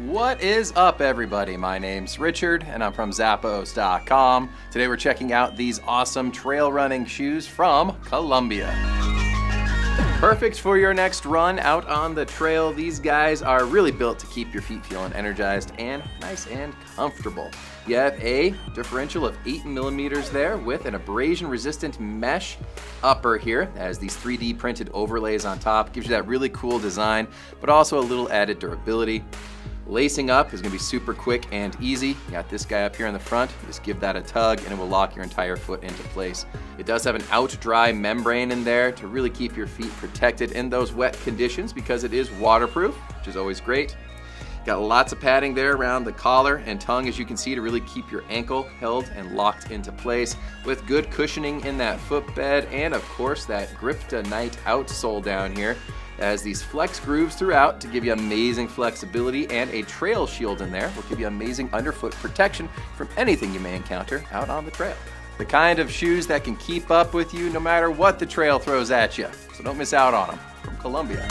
What is up, everybody? My name's Richard and I'm from Zappos.com. Today we're checking out these awesome trail running shoes from Columbia. Perfect for your next run out on the trail. These guys are really built to keep your feet feeling energized and nice and comfortable. You have a differential of 8 millimeters there with an abrasion-resistant mesh upper here. It has these 3D printed overlays on top. Gives you that really cool design, but also a little added durability. Lacing up is going to be super quick and easy. You got this guy up here in the front. You just give that a tug and it will lock your entire foot into place. It does have an Outdry membrane in there to really keep your feet protected in those wet conditions because it is waterproof, which is always great. Got lots of padding there around the collar and tongue, as you can see, to really keep your ankle held and locked into place, with good cushioning in that footbed, and of course that grip-to-night outsole down here. It has these flex grooves throughout to give you amazing flexibility, and a trail shield in there will give you amazing underfoot protection from anything you may encounter out on the trail. The kind of shoes that can keep up with you no matter what the trail throws at you, so don't miss out on them. From Columbia.